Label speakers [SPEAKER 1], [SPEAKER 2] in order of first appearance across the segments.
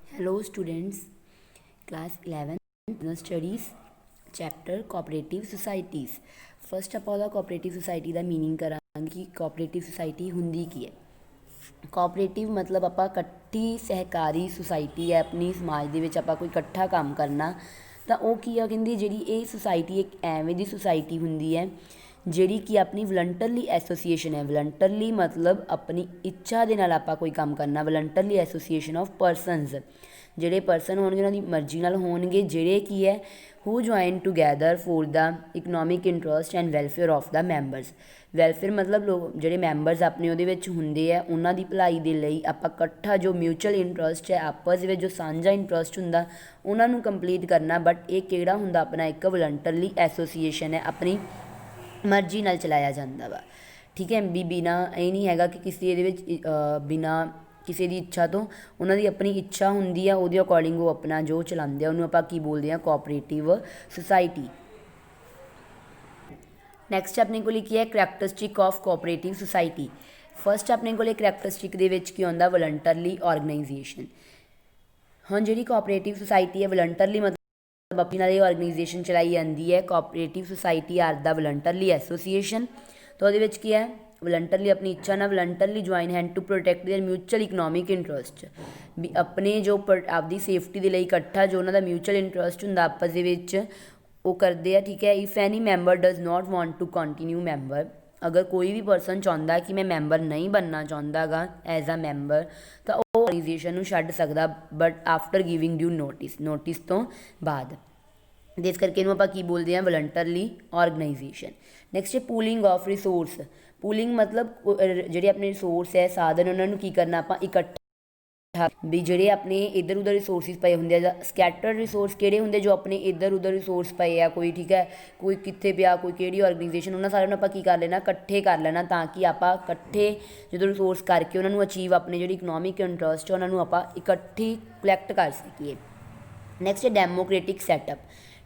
[SPEAKER 1] Hello students, class 11 business studies chapter cooperative societies। First ਆਪਾਂ ਉਹਦਾ cooperative society ਦਾ meaning ਕਰਾਂਗੇ ਕਿ ਕੋਆਪਰੇਟਿਵ ਸੁਸਾਇਟੀ ਹੁੰਦੀ ਕੀ ਹੈ। ਕੋਆਪਰੇਟਿਵ ਮਤਲਬ ਆਪਾਂ ਇਕੱਠੀ ਸਹਿਕਾਰੀ ਸੁਸਾਇਟੀ ਹੈ, ਆਪਣੀ ਸਮਾਜ ਦੇ ਵਿੱਚ ਆਪਾਂ ਕੋਈ ਇਕੱਠਾ ਕੰਮ ਕਰਨਾ, ਤਾਂ ਉਹ ਕੀ ਆ ਕਹਿੰਦੀ ਜਿਹੜੀ ਇਹ ਸੁਸਾਇਟੀ ਇੱਕ ਐਵੇਂ ਦੀ ਸੁਸਾਇਟੀ ਹੁੰਦੀ ਹੈ ਜਿਹੜੀ ਕਿ ਆਪਣੀ ਵਲੰਟਰਲੀ ਐਸੋਸੀਏਸ਼ਨ ਹੈ। ਵਲੰਟਰਲੀ ਮਤਲਬ ਆਪਣੀ ਇੱਛਾ ਦੇ ਨਾਲ ਆਪਾਂ ਕੋਈ ਕੰਮ ਕਰਨਾ। ਵਲੰਟਰਲੀ ਐਸੋਸੀਏਸ਼ਨ ਆਫ ਪਰਸਨਸ, ਜਿਹੜੇ ਪਰਸਨ ਹੋਣਗੇ ਉਹਨਾਂ ਦੀ ਮਰਜ਼ੀ ਨਾਲ ਹੋਣਗੇ, ਜਿਹੜੇ ਕੀ ਹੈ who join together for the economic interest and welfare of the members. Welfare ਮਤਲਬ ਲੋਕ ਜਿਹੜੇ ਮੈਂਬਰਸ ਆਪਣੇ ਉਹਦੇ ਵਿੱਚ ਹੁੰਦੇ ਆ, ਉਹਨਾਂ ਦੀ ਭਲਾਈ ਦੇ ਲਈ ਆਪਾਂ ਇਕੱਠਾ ਜੋ ਮਿਊਚੁਅਲ ਇੰਟਰਸਟ ਹੈ, ਆਪਸ ਦੇ ਵਿੱਚ ਜੋ ਸਾਂਝਾ ਇੰਟਰਸਟ ਹੁੰਦਾ ਉਹਨਾਂ ਨੂੰ ਕੰਪਲੀਟ ਕਰਨਾ। ਬਟ ਇਹ ਕਿਹੜਾ ਹੁੰਦਾ ਆਪਣਾ ਇੱਕ ਵਲੰਟਰਲੀ ਐਸੋਸੀਏਸ਼ਨ ਹੈ, ਆਪਣੀ ਮਰਜ਼ੀ ਨਾਲ ਚਲਾਇਆ ਜਾਂਦਾ ਵਾ। ਠੀਕ ਹੈ ਵੀ ਬਿਨਾਂ ਇਹ ਨਹੀਂ ਹੈਗਾ ਕਿ ਕਿਸੇ ਇਹਦੇ ਵਿੱਚ ਬਿਨਾਂ ਕਿਸੇ ਦੀ ਇੱਛਾ ਤੋਂ, ਉਹਨਾਂ ਦੀ ਆਪਣੀ ਇੱਛਾ ਹੁੰਦੀ ਆ, ਉਹਦੇ ਅਕੋਰਡਿੰਗ ਉਹ ਆਪਣਾ ਜੋ ਚਲਾਉਂਦੇ ਆ ਉਹਨੂੰ ਆਪਾਂ ਕੀ ਬੋਲਦੇ ਹਾਂ, ਕੋਆਪਰੇਟਿਵ ਸੁਸਾਇਟੀ। ਨੈਕਸਟ ਆਪਣੇ ਕੋਲ ਕੀ ਹੈ, ਕਰੈਕਟਰਿਸਟਿਕ ਆਫ ਕੋਆਪਰੇਟਿਵ ਸੁਸਾਇਟੀ। ਫਸਟ ਆਪਣੇ ਕੋਲ ਕਰੈਕਟਰਿਸਟਿਕ ਦੇ ਵਿੱਚ ਕੀ ਆਉਂਦਾ, ਵਲੰਟਰਲੀ ਆਰਗੇਨਾਈਜੇਸ਼ਨ। ਹੁਣ ਜਿਹੜੀ ਕੋਆਪਰੇਟਿਵ ਸੁਸਾਇਟੀ ਹੈ ਵਲੰਟਰਲੀ ਮਤਲਬ ਆਪਣੀ ਨਾਲ ਇਹ ਆਰਗੇਨਾਈਜੇਸ਼ਨ ਚਲਾਈ ਜਾਂਦੀ ਹੈ। Cooperative society are the voluntarily association. ਤਾਂ ਉਹਦੇ ਵਿੱਚ ਕੀ ਹੈ, ਵਲੰਟਰਲੀ ਆਪਣੀ ਇੱਛਾ ਨਾਲ voluntarily join hand to protect their mutual economic interest, ਵੀ ਆਪਣੇ ਜੋ ਆਪਦੀ ਸੇਫਟੀ ਦੇ ਲਈ ਇਕੱਠਾ ਜੋ ਉਹਨਾਂ ਦਾ ਮਿਊਚੁਅਲ ਇੰਟਰਸਟ ਹੁੰਦਾ ਆਪਸ ਦੇ ਵਿੱਚ ਉਹ ਕਰਦੇ ਆ। ਠੀਕ ਹੈ, if any member does not want to continue member, ਅਗਰ ਕੋਈ ਵੀ ਪਰਸਨ ਚਾਹੁੰਦਾ ਕਿ ਮੈਂ ਮੈਂਬਰ ਨਹੀਂ ਬਣਨਾ ਚਾਹੁੰਦਾ ਗਾ ਐਜ਼ ਅ ਮੈਂਬਰ, ਤਾਂ ਉਹ ਆਰਗੇਨਾਈਜੇਸ਼ਨ ਨੂੰ ਛੱਡ ਸਕਦਾ, but after giving due notice ਤੋਂ ਬਾਅਦ। ਇਸ ਕਰਕੇ ਇਹਨੂੰ ਆਪਾਂ ਕੀ ਬੋਲਦੇ ਹਾਂ, ਵਲੰਟਰਲੀ ਆਰਗੇਨਾਈਜੇਸ਼ਨ। ਨੈਕਸਟ ਹੈ ਪੂਲਿੰਗ ਆਫ ਰਿਸੋਰਸ। ਪੂਲਿੰਗ ਮਤਲਬ ਜਿਹੜੇ ਆਪਣੇ ਰਿਸੋਰਸ ਹੈ, ਸਾਧਨ, ਉਹਨਾਂ ਨੂੰ ਕੀ ਕਰਨਾ ਆਪਾਂ ਇਕੱਠਾ, ਵੀ ਜਿਹੜੇ ਆਪਣੇ ਇੱਧਰ ਉੱਧਰ ਰਿਸੋਰਸਿਸ ਪਏ ਹੁੰਦੇ ਆ ਜਾਂ ਸਕੈਟਰਡ ਰਿਸੋਰਸ ਕਿਹੜੇ ਹੁੰਦੇ ਜੋ ਆਪਣੇ ਇੱਧਰ ਉੱਧਰ ਰਿਸੋਰਸ ਪਏ ਆ, ਕੋਈ ਠੀਕ ਹੈ ਕੋਈ ਕਿੱਥੇ ਪਿਆ, ਕੋਈ ਕਿਹੜੀ ਆਰਗੇਨਾਈਜੇਸ਼ਨ, ਉਹਨਾਂ ਸਾਰਿਆਂ ਨੂੰ ਆਪਾਂ ਕੀ ਕਰ ਲੈਣਾ, ਇਕੱਠੇ ਕਰ ਲੈਣਾ, ਤਾਂ ਕਿ ਆਪਾਂ ਇਕੱਠੇ ਜਦੋਂ ਰਿਸੋਰਸ ਕਰਕੇ ਉਹਨਾਂ ਨੂੰ ਅਚੀਵ ਆਪਣੇ ਜਿਹੜੀ ਇਕਨੋਮਿਕ ਇੰਟਰਸਟ ਉਹਨਾਂ ਨੂੰ ਆਪਾਂ ਇਕੱਠੀ ਕਲੈਕਟ ਕਰ ਸਕੀਏ। ਨੈਕਸਟ ਹੈ ਡੈਮੋਕ੍ਰੇਟਿਕ ਸੈਟਅਪ।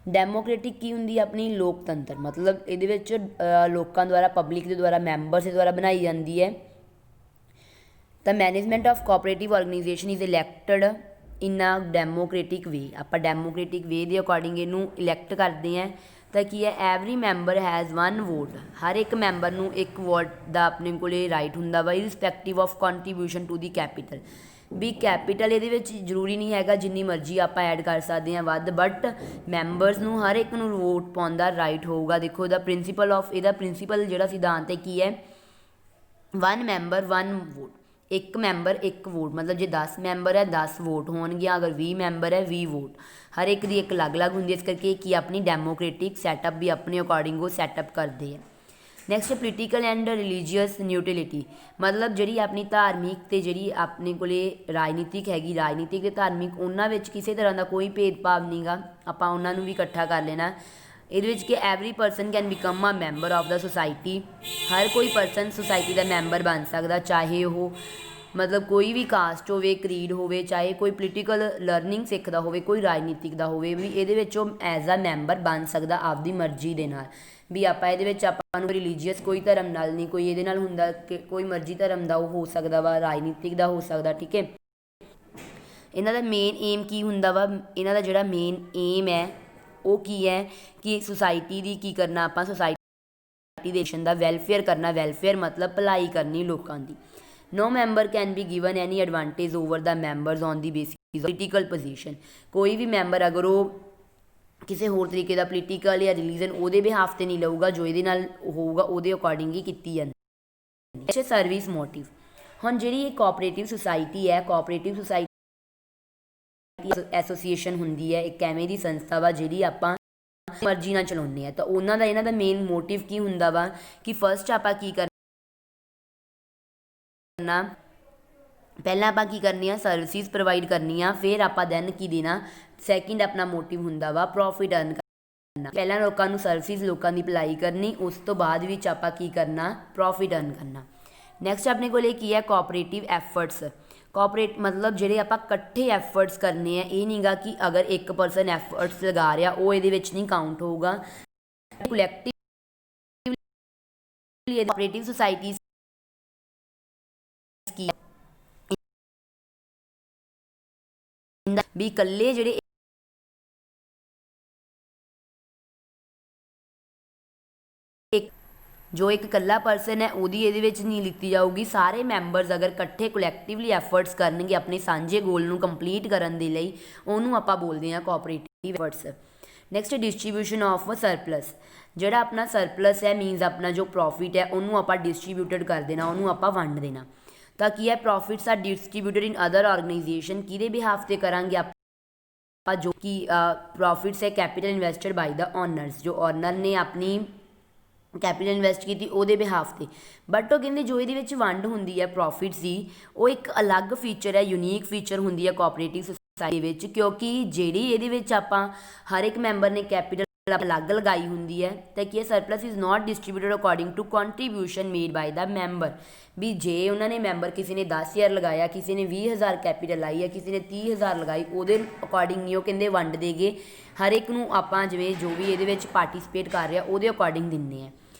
[SPEAKER 1] ਡੈਮੋਕ੍ਰੇਟਿਕ ਕੀ ਹੁੰਦੀ ਹੈ, ਆਪਣੀ ਲੋਕਤੰਤਰ, ਮਤਲਬ ਇਹਦੇ ਵਿੱਚ ਲੋਕਾਂ ਦੁਆਰਾ, ਪਬਲਿਕ ਦੇ ਦੁਆਰਾ, ਮੈਂਬਰਸ ਦੇ ਦੁਆਰਾ ਬਣਾਈ ਜਾਂਦੀ ਹੈ। ਤਾਂ management of cooperative organisation is elected in a democratic way. ਆਪਾਂ ਡੈਮੋਕ੍ਰੇਟਿਕ ਵੇ ਦੇ ਅਕੋਰਡਿੰਗ ਇਹਨੂੰ ਇਲੈਕਟ ਕਰਦੇ ਹਾਂ। ਤਾਂ ਕੀ ਹੈ, every member has one vote, ਹਰ ਇੱਕ ਮੈਂਬਰ ਨੂੰ ਇੱਕ ਵੋਟ ਦਾ ਆਪਣੇ ਕੋਲ ਰਾਈਟ ਹੁੰਦਾ ਵਾ, irrespective of contribution to the capital. We capital ਇਹਦੇ ਵਿੱਚ ਜ਼ਰੂਰੀ ਨਹੀਂ ਹੈਗਾ, ਜਿੰਨੀ ਮਰਜ਼ੀ ਆਪਾਂ ਐਡ ਕਰ ਸਕਦੇ ਹਾਂ ਵੱਧ, ਬਟ ਮੈਂਬਰਸ ਨੂੰ ਹਰ ਇੱਕ ਨੂੰ ਵੋਟ ਪਾਉਣ ਦਾ ਰਾਈਟ ਹੋਊਗਾ। ਦੇਖੋ ਇਹਦਾ ਪ੍ਰਿੰਸੀਪਲ ਜਿਹੜਾ ਸਿਧਾਂਤ ਹੈ ਕੀ ਹੈ, ਵਨ ਮੈਂਬਰ ਵਨ ਵੋਟ, ਇੱਕ ਮੈਂਬਰ ਇੱਕ ਵੋਟ। ਮਤਲਬ ਜੇ 10 ਮੈਂਬਰ ਹੈ 10 ਵੋਟ ਹੋਣਗੀਆਂ, ਅਗਰ 20 ਮੈਂਬਰ ਹੈ 20 ਵੋਟ, ਹਰ ਇੱਕ ਦੀ ਇੱਕ ਅਲੱਗ-ਅਲੱਗ ਹੁੰਦੀ ਹੈ। ਇਸ ਕਰਕੇ ਕੀ ਆਪਣੀ ਡੈਮੋਕ੍ਰੇਟਿਕ ਸੈਟਅਪ ਵੀ ਆਪਣੇ ਅਕੋਰਡਿੰਗ ਉਹ ਸੈਟਅਪ ਕਰਦੇ ਆ। ਨੈਕਸਟ ਪੋਲੀਟੀਕਲ ਐਂਡ ਰਿਲੀਜੀਅਸ ਨਿਊਟਰਲਿਟੀ, ਮਤਲਬ ਜਿਹੜੀ ਆਪਣੀ ਧਾਰਮਿਕ ਅਤੇ ਜਿਹੜੀ ਆਪਣੇ ਕੋਲ ਰਾਜਨੀਤਿਕ ਹੈਗੀ, ਰਾਜਨੀਤਿਕ ਅਤੇ ਧਾਰਮਿਕ, ਉਹਨਾਂ ਵਿੱਚ ਕਿਸੇ ਤਰ੍ਹਾਂ ਦਾ ਕੋਈ ਭੇਦਭਾਵ ਨਹੀਂ ਗਾ, ਆਪਾਂ ਉਹਨਾਂ ਨੂੰ ਵੀ ਇਕੱਠਾ ਕਰ ਲੈਣਾ। ਇਹਦੇ ਵਿੱਚ ਕਿ every person can become a member of the society, ਹਰ ਕੋਈ ਪਰਸਨ ਸੁਸਾਇਟੀ ਦਾ ਮੈਂਬਰ ਬਣ ਸਕਦਾ, ਚਾਹੇ ਉਹ ਮਤਲਬ ਕੋਈ ਵੀ ਕਾਸਟ ਹੋਵੇ, ਕਰੀਡ ਹੋਵੇ, ਚਾਹੇ ਕੋਈ ਪੋਲੀਟੀਕਲ ਲਰਨਿੰਗ ਸਿੱਖਦਾ ਹੋਵੇ, ਕੋਈ ਰਾਜਨੀਤਿਕ ਦਾ ਹੋਵੇ, ਵੀ ਇਹਦੇ ਵਿੱਚ ਉਹ ਐਜ਼ ਅ ਮੈਂਬਰ ਬਣ ਸਕਦਾ ਆਪਦੀ ਮਰਜ਼ੀ ਦੇ ਨਾਲ। ਵੀ ਆਪਾਂ ਇਹਦੇ ਵਿੱਚ ਆਪਾਂ ਨੂੰ ਰਿਲੀਜੀਅਸ ਕੋਈ ਧਰਮ ਨਾਲ ਨਹੀਂ, ਕੋਈ ਇਹਦੇ ਨਾਲ ਹੁੰਦਾ ਕਿ ਕੋਈ ਮਰਜ਼ੀ ਧਰਮ ਦਾ ਉਹ ਹੋ ਸਕਦਾ ਵਾ, ਰਾਜਨੀਤਿਕ ਦਾ ਹੋ ਸਕਦਾ। ਠੀਕ ਹੈ, ਇਹਨਾਂ ਦਾ ਮੇਨ ਏਮ ਕੀ ਹੁੰਦਾ ਵਾ, ਇਹਨਾਂ ਦਾ ਜਿਹੜਾ ਮੇਨ ਏਮ ਹੈ ਉਹ ਕੀ ਹੈ ਕਿ ਸੁਸਾਇਟੀ ਦੀ ਕੀ ਕਰਨਾ, ਆਪਾਂ ਸੁਸਾਇਟੀ ਦੇ ਨੇਸ਼ਨ ਦਾ ਵੈਲਫੇਅਰ ਕਰਨਾ। ਵੈਲਫੇਅਰ ਮਤਲਬ ਭਲਾਈ ਕਰਨੀ ਲੋਕਾਂ ਦੀ। No member can be given any advantage over the members on the basis of political position। ਕੋਈ ਵੀ ਮੈਂਬਰ ਅਗਰ ਉਹ ਕਿਸੇ ਹੋਰ ਤਰੀਕੇ ਦਾ ਪੋਲੀਟੀਕਲ ਜਾਂ ਰਿਲੀਜਨ ਉਹਦੇ ਬਿਹਾਫ 'ਤੇ ਨਹੀਂ ਲਊਗਾ, ਜੋ ਇਹਦੇ ਨਾਲ ਹੋਊਗਾ ਉਹਦੇ ਅਕੋਰਡਿੰਗ ਹੀ ਕੀਤੀ ਜਾਂਦੀ ਹੈ। Service motive. ਹੁਣ ਜਿਹੜੀ ਇਹ ਕੋਆਪਰੇਟਿਵ ਸੁਸਾਇਟੀ ਹੈ, ਕੋਆਪਰੇਟਿਵ ਸੁਸਾਇਟੀ ਐਸੋਸੀਏਸ਼ਨ ਹੁੰਦੀ ਹੈ, ਇੱਕ ਐਵੇਂ ਦੀ ਸੰਸਥਾ ਵਾ ਜਿਹੜੀ ਆਪਾਂ ਮਰਜ਼ੀ ਨਾਲ ਚਲਾਉਂਦੇ ਆ। ਤਾਂ ਇਹਨਾਂ ਦਾ ਮੇਨ ਮੋਟਿਵ ਕੀ ਹੁੰਦਾ ਵਾ ਕਿ ਫਸਟ ਆਪਾਂ ਕੀ ਕਰਨਾ, ਪਹਿਲਾਂ ਆਪਾਂ ਕੀ ਕਰਨੀ ਆ, ਸਰਵਿਸਿਜ਼ ਪ੍ਰੋਵਾਈਡ ਕਰਨੀਆਂ, ਫਿਰ ਆਪਾਂ ਦੈਨ ਕੀ ਦੇਣਾ, ਸੈਕਿੰਡ ਆਪਣਾ ਮੋਟਿਵ ਹੁੰਦਾ ਵਾ ਪ੍ਰੋਫਿਟ ਅਰਨ ਕਰਨਾ। ਪਹਿਲਾਂ ਲੋਕਾਂ ਨੂੰ ਸਰਵਿਸਿਜ਼, ਲੋਕਾਂ ਦੀ ਭਲਾਈ ਕਰਨੀ, ਉਸ ਤੋਂ ਬਾਅਦ ਵਿੱਚ ਆਪਾਂ ਕੀ ਕਰਨਾ, ਪ੍ਰੋਫਿਟ ਅਰਨ ਕਰਨਾ। ਨੈਕਸਟ ਆਪਣੇ ਕੋਲ ਇਹ ਕੀ ਹੈ, ਕੋਆਪਰੇਟਿਵ ਐਫਰਟਸ। ਕੋਆਪਰੇਟ ਮਤਲਬ ਜਿਹੜੇ ਆਪਾਂ ਇਕੱਠੇ ਐਫਰਟਸ ਕਰਨੇ ਆ, ਇਹ ਨਹੀਂ ਗਾ ਕਿ ਅਗਰ ਇੱਕ ਪਰਸਨ ਐਫਰਟਸ ਲਗਾ ਰਿਹਾ ਉਹ ਇਹਦੇ ਵਿੱਚ ਨਹੀਂ ਕਾਊਂਟ ਹੋਊਗਾ। ਕਲੈਕਟਿਵ ਕੋਆਪਰੇਟਿਵ ਸੁਸਾਇਟੀਜ਼ ਕੀ ਵੀ ਇਕੱਲੇ ਜਿਹੜੇ ਇੱਕ ਜੋ ਇੱਕ ਇਕੱਲਾ ਪਰਸਨ ਹੈ ਉਹਦੀ ਇਹਦੇ ਵਿੱਚ ਨਹੀਂ ਲਿੱਤੀ ਜਾਊਗੀ। ਸਾਰੇ ਮੈਂਬਰਸ ਅਗਰ ਇਕੱਠੇ ਕੋਲੈਕਟਿਵਲੀ ਐਫਰਟਸ ਕਰਨਗੇ ਆਪਣੇ ਸਾਂਝੇ ਗੋਲ ਨੂੰ ਕੰਪਲੀਟ ਕਰਨ ਦੇ ਲਈ, ਉਹਨੂੰ ਆਪਾਂ ਬੋਲਦੇ ਹਾਂ cooperative efforts. Next distribution of surplus. ਜਿਹੜਾ ਆਪਣਾ ਸਰਪਲਸ ਹੈ ਮੀਨਸ ਆਪਣਾ ਜੋ ਪ੍ਰੋਫਿਟ ਹੈ ਉਹਨੂੰ ਆਪਾਂ ਡਿਸਟਰੀਬਿਊਟਡ ਕਰ ਦੇਣਾ, ਉਹਨੂੰ ਆਪਾਂ ਵੰਡ ਦੇਣਾ। ਤਾਂ ਕੀ ਹੈ, profits are distributed in other organisation. ਕਿਹਦੇ ਬਿਹਾਫ ਤੇ ਕਰਾਂਗੇ ਆਪਾਂ, ਜੋ ਕਿ ਪ੍ਰੋਫਿਟਸ ਹੈ capital invested by the owners, ਜੋ ਓਨਰ ਨੇ ਆਪਣੀ ਕੈਪੀਟਲ ਇਨਵੈਸਟ ਕੀਤੀ ਉਹਦੇ ਬਿਹਾਫ ਤੇ। ਬਟ ਉਹ ਕਹਿੰਦੇ ਜੋ ਇਹਦੇ ਵਿੱਚ ਵੰਡ ਹੁੰਦੀ ਹੈ ਪ੍ਰੋਫਿਟਸ ਦੀ, ਉਹ ਇੱਕ ਅਲੱਗ ਫੀਚਰ ਹੈ, ਯੂਨੀਕ ਫੀਚਰ ਹੁੰਦੀ ਹੈ ਕੋਆਪਰੇਟਿਵ ਸੁਸਾਇਟੀ ਵਿੱਚ, ਕਿਉਂਕਿ ਜਿਹੜੀ ਇਹਦੇ ਵਿੱਚ ਆਪਾਂ ਹਰ ਇੱਕ ਮੈਂਬਰ ਨੇ ਕੈਪੀਟਲ ਅਲੱਗ ਲਗਾਈ ਹੁੰਦੀ ਹੈ। ਤਾਂ ਕੀ ਹੈ, surplus is not distributed according to contribution made by the member. ਵੀ ਜੇ ਉਹਨਾਂ ਨੇ ਮੈਂਬਰ ਕਿਸੇ ਨੇ 10,000 ਲਗਾਇਆ, ਕਿਸੇ ਨੇ 20,000 ਕੈਪੀਟਲ ਲਾਈ ਹੈ, ਕਿਸੇ ਨੇ 30,000 ਲਗਾਈ, ਉਹਦੇ ਅਕੋਰਡਿੰਗ ਨਹੀਂ ਉਹ ਕਹਿੰਦੇ ਵੰਡ ਦੇਗੇ। ਹਰ ਇੱਕ ਨੂੰ ਆਪਾਂ ਜਿਵੇਂ ਜੋ ਵੀ ਇਹਦੇ ਵਿੱਚ ਪਾਰਟੀਸਪੇਟ ਕਰ ਰਿਹਾ ਉਹਦੇ ਅਕੋਰਡਿੰਗ ਦਿੰਦੇ ਆ।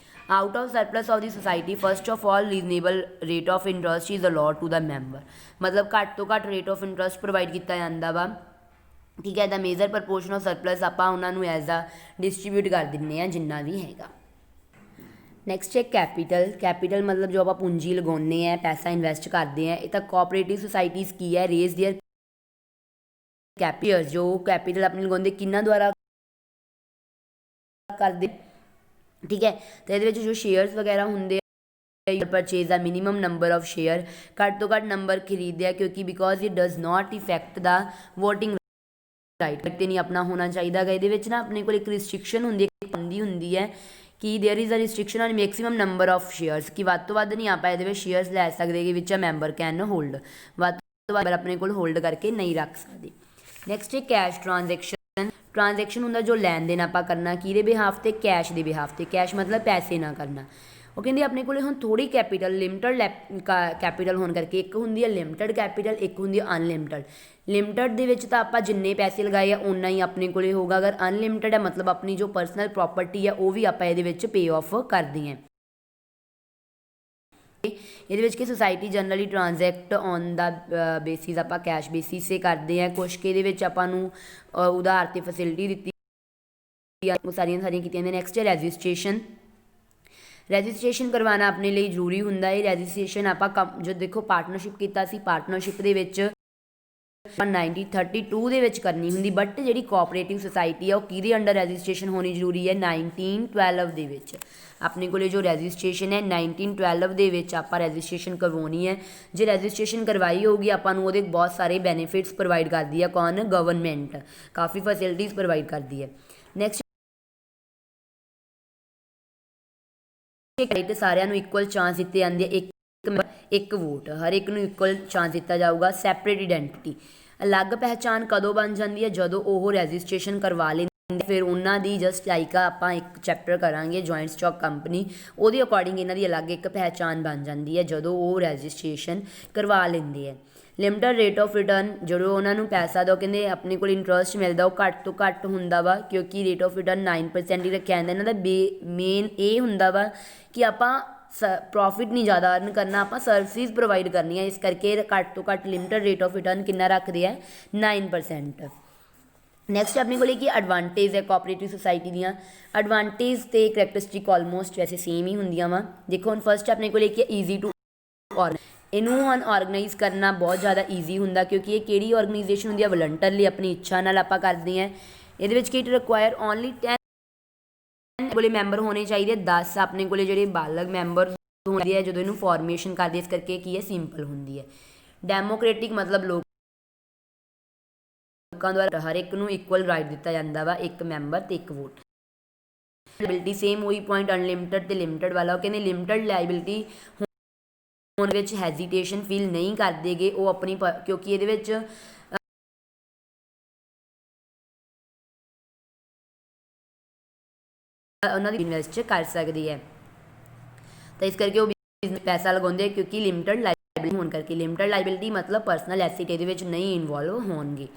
[SPEAKER 1] Out of surplus of the society first of all reasonable rate of interest is allot to the member. ਮਤਲਬ ਘੱਟ ਤੋਂ ਘੱਟ ਰੇਟ ਆਫ ਇੰਟਰਸਟ ਪ੍ਰੋਵਾਈਡ ਕੀਤਾ ਜਾਂਦਾ ਵਾ। ਠੀਕ ਹੈ, ਦਾ ਮੇਜਰ ਪ੍ਰਪੋਰਸ਼ਨ ਆਫ ਸਰਪਲਸ ਆਪਾਂ ਉਹਨਾਂ ਨੂੰ ਐਜ਼ ਆ ਡਿਸਟਰੀਬਿਊਟ ਕਰ ਦਿੰਦੇ ਹਾਂ ਜਿੰਨਾ ਵੀ ਹੈਗਾ। ਨੈਕਸਟ ਹੈ ਕੈਪੀਟਲ। ਕੈਪੀਟਲ ਮਤਲਬ ਜੋ ਆਪਾਂ ਪੂੰਜੀ ਲਗਾਉਂਦੇ ਹਾਂ, ਪੈਸਾ ਇਨਵੈਸਟ ਕਰਦੇ ਹਾਂ। ਇਹ ਤਾਂ ਕੋਆਪਰੇਟਿਵ ਸੁਸਾਇਟੀਜ਼ ਕੀ ਹੈ, ਰੇਜ਼ ਦੇਅਰ ਕੈਪੀਟਲ। ਜੋ ਕੈਪੀਟਲ ਆਪਣੀ ਲਗਾਉਂਦੇ ਕਿਹਨਾਂ ਦੁਆਰਾ ਕਰਦੇ, ਠੀਕ ਹੈ। ਤਾਂ ਇਹਦੇ ਵਿੱਚ ਜੋ ਸ਼ੇਅਰਸ ਵਗੈਰਾ ਹੁੰਦੇ purchase the minimum number of share, ਘੱਟ ਤੋਂ ਘੱਟ ਨੰਬਰ ਖਰੀਦਿਆ, ਕਿਉਂਕਿ because it does not effect the voting right ਤੇ ਨਹੀਂ ਆਪਣਾ ਹੋਣਾ ਚਾਹੀਦਾ ਹੈਗਾ। ਇਹਦੇ ਵਿੱਚ ਨਾ ਆਪਣੇ ਕੋਲ ਇੱਕ ਰਿਸਟ੍ਰਿਕਸ਼ਨ ਹੁੰਦੀ ਹੈ, ਪਾਬੰਦੀ ਹੁੰਦੀ ਹੈ ਕਿ there is a restriction on maximum number of shares, ਕਿ ਵੱਧ ਤੋਂ ਵੱਧ ਨਹੀਂ ਆਪਾਂ ਇਹਦੇ ਵਿੱਚ ਸ਼ੇਅਰਸ ਲੈ ਸਕਦੇ ਕਿ ਵਿੱਚ ਮੈਂਬਰ ਕੈਨ ਹੋਲਡ, ਵੱਧ ਤੋਂ ਵੱਧ ਆਪਣੇ ਕੋਲ ਹੋਲਡ ਕਰਕੇ ਨਹੀਂ ਰੱਖ ਸਕਦੇ। ਨੈਕਸਟ ਹੈ ਕੈਸ਼ ਟ੍ਰਾਂਜੈਕਸ਼ਨ। ਟ੍ਰਾਂਜੈਕਸ਼ਨ ਹੁੰਦਾ ਜੋ ਲੈਣ ਦੇਣ ਆਪਾਂ ਕਰਨਾ, ਕਿਹਦੇ ਬਿਹਾਫ ਤੇ, ਕੈਸ਼ ਦੇ ਬਿਹਾਫ ਤੇ। ਕੈਸ਼ ਮਤਲਬ ਪੈਸੇ ਨਾ ਕਰਨਾ। ਉਹ ਕਹਿੰਦੇ ਆਪਣੇ ਕੋਲ ਹੁਣ ਥੋੜ੍ਹੀ ਕੈਪੀਟਲ, ਲਿਮਟਡ ਕੈਪੀਟਲ ਹੋਣ ਕਰਕੇ ਇੱਕ ਹੁੰਦੀ ਹੈ ਲਿਮਟਡ ਕੈਪੀਟਲ, ਇੱਕ ਹੁੰਦੀ ਹੈ ਅਨਲਿਮਟਡ। ਲਿਮਟਡ ਦੇ ਵਿੱਚ ਤਾਂ ਆਪਾਂ ਜਿੰਨੇ ਪੈਸੇ ਲਗਾਏ ਆ ਓਨਾ ਹੀ ਆਪਣੇ ਕੋਲ ਹੋਊਗਾ। ਅਗਰ ਅਨਲਿਮਟਡ ਹੈ ਮਤਲਬ ਆਪਣੀ ਜੋ ਪਰਸਨਲ ਪ੍ਰੋਪਰਟੀ ਹੈ ਉਹ ਵੀ ਆਪਾਂ ਇਹਦੇ ਵਿੱਚ ਪੇ ਆਫ ਕਰਦੇ ਹਾਂ। ਇਹਦੇ ਵਿੱਚ ਕਿ society generally transact on the basis, ਆਪਾਂ ਕੈਸ਼ ਬੇਸਿਸ 'ਤੇ ਕਰਦੇ ਹਾਂ। ਕੁਛ ਕਿ ਇਹਦੇ ਵਿੱਚ ਆਪਾਂ ਨੂੰ ਉਧਾਰ 'ਤੇ ਫੈਸਿਲਿਟੀ ਦਿੱਤੀ, ਉਹ ਸਾਰੀਆਂ ਕੀਤੀਆਂ ਨੇ। ਨੈਕਸਟ ਹੈ ਰਜਿਸਟ੍ਰੇਸ਼ਨ। ਰਜਿਸਟ੍ਰੇਸ਼ਨ ਕਰਵਾਉਣਾ ਆਪਣੇ ਲਈ ਜ਼ਰੂਰੀ ਹੁੰਦਾ ਹੈ। ਰਜਿਸਟ੍ਰੇਸ਼ਨ ਆਪਾਂ ਜੋ ਦੇਖੋ ਪਾਰਟਨਰਸ਼ਿਪ ਕੀਤਾ ਸੀ, ਪਾਰਟਨਰਸ਼ਿਪ ਦੇ ਵਿੱਚ 1932 ਦੇ ਵਿੱਚ ਕਰਨੀ ਹੁੰਦੀ, ਬਟ ਜਿਹੜੀ ਕੋਆਪਰੇਟਿਵ ਸੁਸਾਇਟੀ ਆ ਉਹ ਕਿਹਦੇ ਅੰਡਰ ਰਜਿਸਟ੍ਰੇਸ਼ਨ ਹੋਣੀ ਜ਼ਰੂਰੀ ਹੈ, 1912 ਦੇ ਵਿੱਚ। ਆਪਣੇ ਕੋਲ ਜੋ ਰਜਿਸਟ੍ਰੇਸ਼ਨ ਹੈ 1912 ਦੇ ਵਿੱਚ ਆਪਾਂ ਰਜਿਸਟ੍ਰੇਸ਼ਨ ਕਰਵਾਉਣੀ ਹੈ। ਜੇ ਰਜਿਸਟ੍ਰੇਸ਼ਨ ਕਰਵਾਈ ਹੋਊਗੀ ਆਪਾਂ ਨੂੰ ਉਹਦੇ ਬਹੁਤ ਸਾਰੇ ਬੈਨੀਫਿਟਸ ਪ੍ਰੋਵਾਈਡ ਕਰਦੀ ਹੈ ਕੌਣ, ਗਵਰਨਮੈਂਟ, ਕਾਫੀ ਫੈਸਿਲਿਟੀਜ਼ ਪ੍ਰੋਵਾਈਡ ਕਰਦੀ ਹੈ। ਨੈਕਸਟ ਰਾਈਟ, ਸਾਰਿਆਂ ਨੂੰ ਇਕੁਅਲ ਚਾਂਸ ਦਿੱਤੇ ਜਾਂਦੇ ਆ, ਇੱਕ ਵੋਟ, ਹਰ ਇੱਕ ਨੂੰ ਇਕੁਅਲ ਚਾਂਸ ਦਿੱਤਾ ਜਾਊਗਾ। ਸੈਪਰੇਟ ਆਈਡੈਂਟੀਟੀ, ਅਲੱਗ ਪਹਿਚਾਣ ਕਦੋਂ ਬਣ ਜਾਂਦੀ ਹੈ, ਜਦੋਂ ਉਹ ਰਜਿਸਟ੍ਰੇਸ਼ਨ ਕਰਵਾ ਲੈਂਦੇ, ਫਿਰ ਉਹਨਾਂ ਦੀ ਜਸਟ ਲਾਈਕ ਆਪਾਂ ਇੱਕ ਚੈਪਟਰ ਕਰਾਂਗੇ ਜੁਆਇੰਟ ਸਟਾਕ ਕੰਪਨੀ, ਉਹਦੇ ਅਕੋਰਡਿੰਗ ਇਹਨਾਂ ਦੀ ਅਲੱਗ ਇੱਕ ਪਹਿਚਾਣ ਬਣ ਜਾਂਦੀ ਹੈ ਜਦੋਂ ਉਹ ਰਜਿਸਟ੍ਰੇਸ਼ਨ ਕਰਵਾ ਲੈਂਦੇ ਹੈ। ਲਿਮਟਡ ਰੇਟ ਆਫ ਰਿਟਰਨ, ਜਦੋਂ ਉਹਨਾਂ ਨੂੰ ਪੈਸਾ ਦਾ ਕਹਿੰਦੇ ਆਪਣੇ ਕੋਲ ਇੰਟਰਸਟ ਮਿਲਦਾ ਉਹ ਘੱਟ ਤੋਂ ਘੱਟ ਹੁੰਦਾ ਵਾ, ਕਿਉਂਕਿ ਰੇਟ ਆਫ ਰਿਟਰਨ 9% ਹੀ ਰੱਖਿਆ ਜਾਂਦਾ। ਇਹਨਾਂ ਦਾ ਮੇਨ ਇਹ ਹੁੰਦਾ ਵਾ ਕਿ ਆਪਾਂ ਪ੍ਰੋਫਿਟ ਨਹੀਂ ਜ਼ਿਆਦਾ ਅਰਨ ਕਰਨਾ, ਆਪਾਂ ਸਰਵਿਸਿਜ਼ ਪ੍ਰੋਵਾਈਡ ਕਰਨੀਆਂ, ਇਸ ਕਰਕੇ ਘੱਟ ਤੋਂ ਘੱਟ ਲਿਮਟਡ ਰੇਟ ਆਫ ਰਿਟਰਨ ਕਿੰਨਾ ਰੱਖਦੇ ਆ, 9%। ਨੈਕਸਟ ਆਪਣੇ ਕੋਲ ਕੀ ਐਡਵਾਂਟੇਜ ਹੈ ਕੋਆਪਰੇਟਿਵ ਸੁਸਾਇਟੀ ਦੀਆਂ। ਐਡਵਾਂਟੇਜ ਅਤੇ ਕਰੈਕਟਰਿਸਟਿਕ ਆਲਮੋਸਟ ਵੈਸੇ ਸੇਮ ਹੀ ਹੁੰਦੀਆਂ ਵਾ। ਦੇਖੋ ਹੁਣ ਫਸਟ ਆਪਣੇ ਕੋਲ ਕੀ ਈਜ਼ੀ ਟੂ ਇਹਨੂੰ ਹੁਣ ਔਰਗਨਾਈਜ਼ ਕਰਨਾ ਬਹੁਤ ਜ਼ਿਆਦਾ ਈਜ਼ੀ ਹੁੰਦਾ, ਕਿਉਂਕਿ ਇਹ ਕਿਹੜੀ ਔਰਗਨਾਈਜੇਸ਼ਨ ਹੁੰਦੀ ਹੈ, ਵਲੰਟਰਲੀ ਆਪਣੀ ਇੱਛਾ ਨਾਲ ਆਪਾਂ ਕਰਦੇ ਹਾਂ। ਇਹਦੇ ਵਿੱਚ ਕੀ ਰਿਕੁਆਇਰ ਓਨਲੀ 10 ਕੋਲੇ ਮੈਂਬਰ ਹੋਣੇ ਚਾਹੀਦੇ, 10 ਆਪਣੇ ਕੋਲੇ ਜਿਹੜੇ ਬਾਲਗ ਮੈਂਬਰ ਹੁੰਦੇ ਆ ਜਦੋਂ ਇਹਨੂੰ ਫਾਰਮੇਸ਼ਨ ਕਰਦੇ, ਇਸ ਕਰਕੇ ਕੀ ਹੈ ਸਿੰਪਲ ਹੁੰਦੀ ਹੈ। ਡੈਮੋਕ੍ਰੇਟਿਕ ਮਤਲਬ ਲੋਕਾਂ ਦੁਆਰਾ ਹਰ ਇੱਕ ਨੂੰ ਇਕੁਅਲ ਰਾਈਟ ਦਿੱਤਾ ਜਾਂਦਾ ਵਾ, ਇੱਕ ਮੈਂਬਰ ਤੇ ਇੱਕ ਵੋਟ। ਲਾਇਬਿਲਿਟੀ ਸੇਮ ਉਹੀ ਪੁਆਇੰਟ ਅਨਲਿਮਟਡ ਤੇ ਲਿਮਟਡ ਵਾਲਾ, ਉਹ ਕਹਿੰਦੇ ਲਿਮਟਡ ਲਾਇਬਿਲਿਟੀ ਹੋਣ ਵਿੱਚ ਹੈਜ਼ੀਟੇਸ਼ਨ ਫੀਲ ਨਹੀਂ ਕਰਦੇਗੇ ਉਹ ਆਪਣੀ, ਕਿਉਂਕਿ ਇਹਦੇ ਵਿੱਚ ਉਹਨਾਂ ਦੀ ਇਨਵੈਸਟ ਕਰ ਸਕਦੀ ਹੈ, ਤਾਂ ਇਸ ਕਰਕੇ ਉਹ ਪੈਸਾ ਲਗਾਉਂਦੇ ਕਿਉਂਕਿ ਲਿਮਟਡ ਲਾਇਬਿਲਿਟੀ ਹੋਣ ਕਰਕੇ। ਲਿਮਟਡ ਲਾਇਬਿਲਿਟੀ ਮਤਲਬ ਪਰਸਨਲ ਐਸਿਟ ਇਹਦੇ ਵਿੱਚ ਨਹੀਂ ਇਨਵੋਲਵ ਹੋਣਗੇ।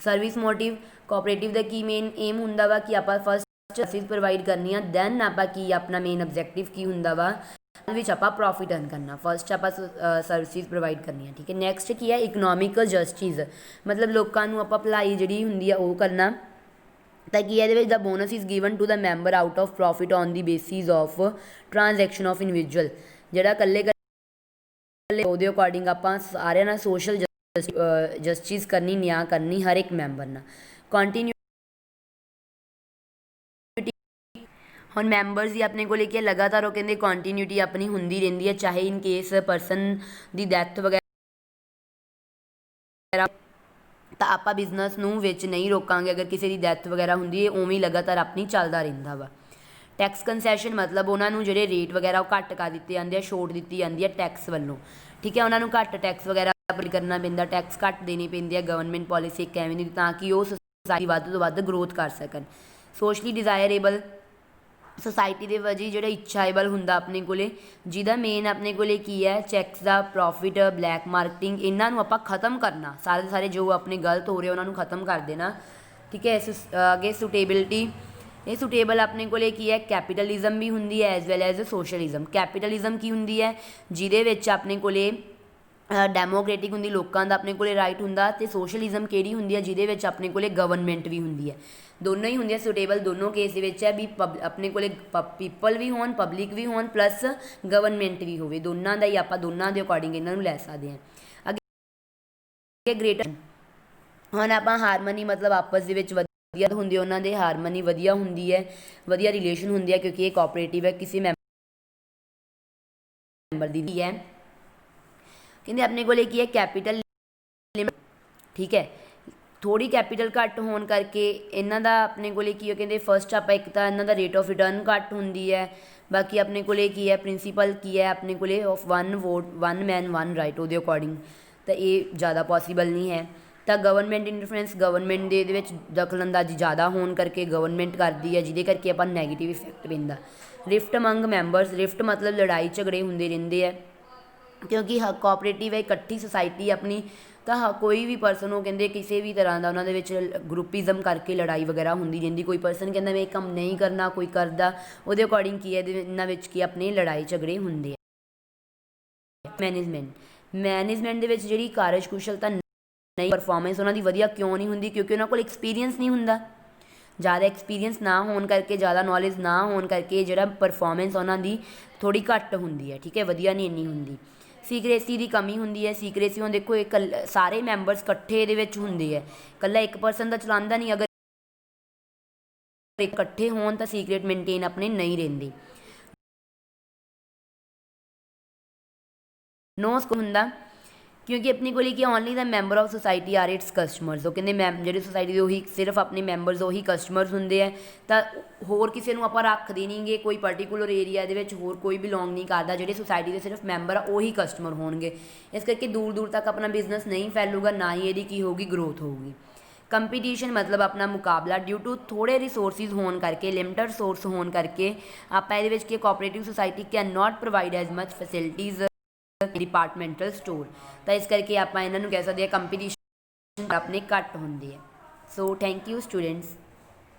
[SPEAKER 1] ਸਰਵਿਸ ਮੋਟਿਵ, ਕੋਆਪਰੇਟਿਵ ਦਾ ਕੀ ਮੇਨ ਏਮ ਹੁੰਦਾ ਵਾ ਕਿ ਆਪਾਂ ਫਸਟ ਸਰਵਿਸ ਪ੍ਰੋਵਾਈਡ ਕਰਨੀ ਆ, ਦੈਨ ਆਪਾਂ ਕੀ ਆਪਣਾ ਮੇਨ ਆਬਜੈਕਟਿਵ ਕੀ ਹੁੰਦਾ ਵਾ ਵਿੱਚ ਆਪਾਂ ਪ੍ਰੋਫਿਟ ਅਰਨ ਕਰਨਾ। ਫਸਟ ਆਪਾਂ ਸਰਵਿਸਿਜ਼ ਪ੍ਰੋਵਾਈਡ ਕਰਨੀਆਂ, ਠੀਕ ਹੈ। ਨੈਕਸਟ ਕੀ ਹੈ, ਇਕਨੋਮਿਕਲ ਜਸਟਿਸ, ਮਤਲਬ ਲੋਕਾਂ ਨੂੰ ਆਪਾਂ ਭਲਾਈ ਜਿਹੜੀ ਹੁੰਦੀ ਆ ਉਹ ਕਰਨਾ। ਤਾਂ ਕੀ ਇਹਦੇ ਵਿੱਚ, the bonus is given to the member out of profit on the basis of transaction of individual, ਜਿਹੜਾ ਇਕੱਲੇ ਉਹਦੇ ਅਕੋਰਡਿੰਗ ਆਪਾਂ ਸਾਰਿਆਂ ਨਾਲ ਸੋਸ਼ਲ ਜਸਟਿਸ ਕਰਨੀ, ਨਿਆਂ ਕਰਨੀ ਹਰ ਇੱਕ ਮੈਂਬਰ ਨਾਲ। ਕੰਟੀਨਿਊ ਹੁਣ ਮੈਂਬਰਸ ਦੀ ਆਪਣੇ ਕੋਲ ਕੀ ਹੈ, ਲਗਾਤਾਰ ਉਹ ਕਹਿੰਦੇ ਕੰਟੀਨਿਊਟੀ ਆਪਣੀ ਹੁੰਦੀ ਰਹਿੰਦੀ ਹੈ, ਚਾਹੇ in case person the death ਵਗੈਰਾ ਤਾਂ ਆਪਾਂ ਬਿਜ਼ਨਸ ਨੂੰ ਵਿੱਚ ਨਹੀਂ ਰੋਕਾਂਗੇ। ਅਗਰ ਕਿਸੇ ਦੀ ਡੈਥ ਵਗੈਰਾ ਹੁੰਦੀ ਹੈ ਉਵੇਂ ਲਗਾਤਾਰ ਆਪਣੀ ਚੱਲਦਾ ਰਹਿੰਦਾ ਵਾ। ਟੈਕਸ ਕੰਸੈਸ਼ਨ ਮਤਲਬ ਉਹਨਾਂ ਨੂੰ ਜਿਹੜੇ ਰੇਟ ਵਗੈਰਾ ਉਹ ਘੱਟ ਕਰ ਦਿੱਤੇ ਜਾਂਦੇ ਆ, ਛੋਟ ਦਿੱਤੀ ਜਾਂਦੀ ਹੈ ਟੈਕਸ ਵੱਲੋਂ, ਠੀਕ ਹੈ। ਉਹਨਾਂ ਨੂੰ ਘੱਟ ਟੈਕਸ ਵਗੈਰਾ ਕਰਨਾ ਪੈਂਦਾ, ਟੈਕਸ ਘੱਟ ਦੇਣੇ ਪੈਂਦੇ ਆ। ਗਵਰਨਮੈਂਟ ਪੋਲਿਸੀ ਇੱਕ ਐਵੇਂ ਦੀ ਤਾਂ ਕਿ ਉਹ ਸੋਸਾਇਟੀ ਵੱਧ ਤੋਂ ਵੱਧ ਗਰੋਥ ਕਰ ਸਕਣ। ਸੋਸ਼ਲੀ ਡਿਜ਼ਾਇਰੇਬਲ ਸੋਸਾਇਟੀ ਦੇ ਵਜ੍ਹਾ ਜਿਹੜਾ ਇੱਛਾਏਬਲ ਹੁੰਦਾ ਆਪਣੇ ਕੋਲੇ, ਜਿਹਦਾ ਮੇਨ ਆਪਣੇ ਕੋਲੇ ਕੀ ਹੈ, ਚੈੱਕਸ ਦਾ ਪ੍ਰੋਫਿਟ, ਬਲੈਕ ਮਾਰਕੀਟਿੰਗ, ਇਹਨਾਂ ਨੂੰ ਆਪਾਂ ਖ਼ਤਮ ਕਰਨਾ। ਸਾਰੇ ਦੇ ਸਾਰੇ ਜੋ ਆਪਣੇ ਗਲਤ ਹੋ ਰਹੇ ਉਹਨਾਂ ਨੂੰ ਖ਼ਤਮ ਕਰ ਦੇਣਾ, ਠੀਕ ਹੈ। ਅੱਗੇ ਸੁਟੇਬਿਲਿਟੀ, ਇਹ ਸੁਟੇਬਲ ਆਪਣੇ ਕੋਲੇ ਕੀ ਹੈ, ਕੈਪੀਟਲਿਜ਼ਮ ਵੀ ਹੁੰਦੀ ਹੈ as well as socialism. Capitalism ਕੀ ਹੁੰਦੀ ਹੈ, ਜਿਹਦੇ ਵਿੱਚ ਆਪਣੇ ਕੋਲੇ ਡੈਮੋਕ੍ਰੇਟਿਕ ਹੁੰਦੀ, ਲੋਕਾਂ ਦਾ ਆਪਣੇ ਕੋਲੇ ਰਾਈਟ ਹੁੰਦਾ, ਅਤੇ ਸੋਸ਼ਲਿਜ਼ਮ ਕਿਹੜੀ ਹੁੰਦੀ ਹੈ, ਜਿਹਦੇ ਵਿੱਚ ਆਪਣੇ ਕੋਲੇ ਗਵਰਨਮੈਂਟ ਵੀ ਹੁੰਦੀ ਹੈ। ਦੋਨੋਂ ਹੀ ਹੁੰਦੀਆਂ ਸੁਟੇਬਲ, ਦੋਨੋਂ ਕੇਸ ਦੇ ਵਿੱਚ ਹੈ ਵੀ ਆਪਣੇ ਕੋਲੇ ਪੀਪਲ ਵੀ ਹੋਣ, ਪਬਲਿਕ ਵੀ ਹੋਣ, ਪਲੱਸ ਗਵਰਨਮੈਂਟ ਵੀ ਹੋਵੇ, ਦੋਨਾਂ ਦਾ ਹੀ ਆਪਾਂ ਦੋਨਾਂ ਦੇ ਅਕੋਰਡਿੰਗ ਇਹਨਾਂ ਨੂੰ ਲੈ ਸਕਦੇ ਹਾਂ। ਅੱਗੇ ਗ੍ਰੇਟਰ, ਹੁਣ ਆਪਾਂ ਹਾਰਮਨੀ ਮਤਲਬ ਆਪਸ ਦੇ ਵਿੱਚ ਵਧੀਆ ਹੁੰਦੀ, ਉਹਨਾਂ ਦੇ ਹਾਰਮਨੀ ਵਧੀਆ ਹੁੰਦੀ ਹੈ, ਵਧੀਆ ਰਿਲੇਸ਼ਨ ਹੁੰਦੀ ਹੈ, ਕਿਉਂਕਿ ਇਹ ਕੋਆਪਰੇਟਿਵ ਹੈ, ਕਿਸੇ ਮੈਂਬਰ ਦੀ ਹੈ। ਕਹਿੰਦੇ ਆਪਣੇ ਕੋਲੇ ਕੀ ਹੈ, ਕੈਪੀਟਲ ਲਿਮਿਟ, ਠੀਕ ਹੈ। ਥੋੜੀ ਕੈਪੀਟਲ ਘੱਟ ਹੋਣ ਕਰਕੇ ਇਹਨਾਂ ਦਾ ਆਪਣੇ ਕੋਲੇ ਕੀ ਹੈ, ਕਹਿੰਦੇ ਫਸਟ ਆਪਾਂ ਇੱਕ ਤਾਂ ਇਹਨਾਂ ਦਾ ਰੇਟ ਆਫ ਰਿਟਰਨ ਘੱਟ ਹੁੰਦੀ ਹੈ। ਬਾਕੀ ਆਪਣੇ ਕੋਲੇ ਕੀ ਹੈ, ਪ੍ਰਿੰਸੀਪਲ ਕੀ ਹੈ ਆਪਣੇ ਕੋਲੇ ਆਫ 1 ਵੋਟ 1 ਮੈਨ 1 ਰਾਈਟ, ਉਹਦੇ ਅਕੋਰਡਿੰਗ ਤਾਂ ਇਹ ਜ਼ਿਆਦਾ ਪੋਸੀਬਲ ਨਹੀਂ ਹੈ। ਤਾਂ ਗਵਰਨਮੈਂਟ ਇੰਟਰਫੇਰੈਂਸ, ਗਵਰਨਮੈਂਟ ਦੇ ਇਹਦੇ ਵਿੱਚ ਦਖਲਅੰਦਾਜ਼ੀ ਜ਼ਿਆਦਾ ਹੋਣ ਕਰਕੇ ਗਵਰਨਮੈਂਟ ਕਰਦੀ ਹੈ, ਜਿਹਦੇ ਕਰਕੇ ਆਪਾਂ ਨੈਗੇਟਿਵ ਇਫੈਕਟ ਪੈਂਦਾ। ਰਿਫਟ ਅਮੰਗ ਮੈਂਬਰਸ, ਰਿਫਟ ਮਤਲਬ ਲੜਾਈ ਝਗੜੇ ਹੁੰਦੇ ਰਹਿੰਦੇ ਹੈ, ਕਿਉਂਕਿ ਕੋਆਪਰੇਟਿਵ ਹੈ, ਇਕੱਠੀ ਸੁਸਾਇਟੀ ਆਪਣੀ, ਤਾਂ ਕੋਈ ਵੀ ਪਰਸਨ ਉਹ ਕਹਿੰਦੇ ਕਿਸੇ ਵੀ ਤਰ੍ਹਾਂ ਦਾ ਉਹਨਾਂ ਦੇ ਵਿੱਚ ਗਰੁੱਪਿਜ਼ਮ ਕਰਕੇ ਲੜਾਈ ਵਗੈਰਾ ਹੁੰਦੀ ਰਹਿੰਦੀ। ਕੋਈ ਪਰਸਨ ਕਹਿੰਦਾ ਮੈਂ ਇਹ ਕੰਮ ਨਹੀਂ ਕਰਨਾ, ਕੋਈ ਕਰਦਾ, ਉਹਦੇ ਅਕੋਰਡਿੰਗ ਕੀ ਹੈ, ਇਹਨਾਂ ਵਿੱਚ ਕੀ ਆਪਣੇ ਲੜਾਈ ਝਗੜੇ ਹੁੰਦੇ ਆ। ਮੈਨੇਜਮੈਂਟ ਦੇ ਵਿੱਚ ਜਿਹੜੀ ਕਾਰਜਕੁਸ਼ਲਤਾ ਨਹੀਂ, ਪਰਫੋਰਮੈਂਸ ਉਹਨਾਂ ਦੀ ਵਧੀਆ ਕਿਉਂ ਨਹੀਂ ਹੁੰਦੀ, ਕਿਉਂਕਿ ਉਹਨਾਂ ਕੋਲ ਐਕਸਪੀਰੀਅੰਸ ਨਹੀਂ ਹੁੰਦਾ। ਜ਼ਿਆਦਾ ਐਕਸਪੀਰੀਅੰਸ ਨਾ ਹੋਣ ਕਰਕੇ, ਜ਼ਿਆਦਾ ਨੌਲੇਜ ਨਾ ਹੋਣ ਕਰਕੇ ਜਿਹੜਾ ਪਰਫੋਰਮੈਂਸ ਉਹਨਾਂ ਦੀ ਥੋੜ੍ਹੀ ਘੱਟ ਹੁੰਦੀ ਹੈ, ਠੀਕ ਹੈ, ਵਧੀਆ ਨਹੀਂ ਇੰਨੀ ਹੁੰਦੀ। ਸੀਕਰੇਸੀ ਦੀ ਕਮੀ ਹੁੰਦੀ ਹੈ। ਸੀਕਰੇਸੀ ਹੁਣ ਦੇਖੋ ਇਹ ਸਾਰੇ ਮੈਂਬਰਸ ਇਕੱਠੇ ਇਹਦੇ ਵਿੱਚ ਹੁੰਦੇ ਹੈ, ਇਕੱਲਾ ਇੱਕ ਪਰਸਨ ਦਾ ਚਲਾਉਂਦਾ ਨਹੀਂ। ਅਗਰ ਇਕੱਠੇ ਹੋਣ ਤਾਂ ਸੀਕਰੇਟ ਮੇਨਟੇਨ ਆਪਣੇ ਨਹੀਂ ਰਹਿੰਦੇ। ਨੋ ਸਕੋ ਹੁੰਦਾ, ਕਿਉਂਕਿ ਆਪਣੀ ਕੋਲ ਕੀ only the member of society are its customers, ਉਹ ਕਹਿੰਦੇ ਜਿਹੜੇ ਸੁਸਾਇਟੀ ਦੇ ਉਹੀ ਸਿਰਫ ਆਪਣੇ ਮੈਂਬਰਸ ਉਹੀ ਕਸਟਮਰਸ ਹੁੰਦੇ ਆ, ਤਾਂ ਹੋਰ ਕਿਸੇ ਨੂੰ ਆਪਾਂ ਰੱਖਦੇ ਨਹੀਂਗੇ। ਕੋਈ ਪਰਟੀਕੂਲਰ ਏਰੀਆ ਦੇ ਵਿੱਚ ਹੋਰ ਕੋਈ ਬਿਲੋਂਗ ਨਹੀਂ ਕਰਦਾ, ਜਿਹੜੇ ਸੁਸਾਇਟੀ ਦੇ ਸਿਰਫ ਮੈਂਬਰ ਆ ਉਹੀ ਕਸਟਮਰ ਹੋਣਗੇ। ਇਸ ਕਰਕੇ ਦੂਰ ਦੂਰ ਤੱਕ ਆਪਣਾ ਬਿਜ਼ਨਸ ਨਹੀਂ ਫੈਲੂਗਾ, ਨਾ ਹੀ ਇਹਦੀ ਕੀ ਹੋਊਗੀ, ਗਰੋਥ ਹੋਊਗੀ। ਕੰਪੀਟੀਸ਼ਨ ਮਤਲਬ ਆਪਣਾ ਮੁਕਾਬਲਾ, ਡਿਊ ਟੂ ਥੋੜ੍ਹੇ ਰਿਸੋਰਸਿਸ ਹੋਣ ਕਰਕੇ, ਲਿਮਟਡ ਰਿਸੋਰਸ ਹੋਣ ਕਰਕੇ ਆਪਾਂ ਇਹਦੇ ਵਿੱਚ ਕੀ cooperative society can not provide as much facilities departmental store, ਤਾਂ ਇਸ ਕਰਕੇ ਆਪਾਂ ਇਹਨਾਂ ਨੂੰ ਕਹਿ ਸਕਦੇ ਹਾਂ ਕੰਪੀਟੀਸ਼ਨ ਆਪਣੇ ਘੱਟ ਹੁੰਦੇ ਆ। So thank you students.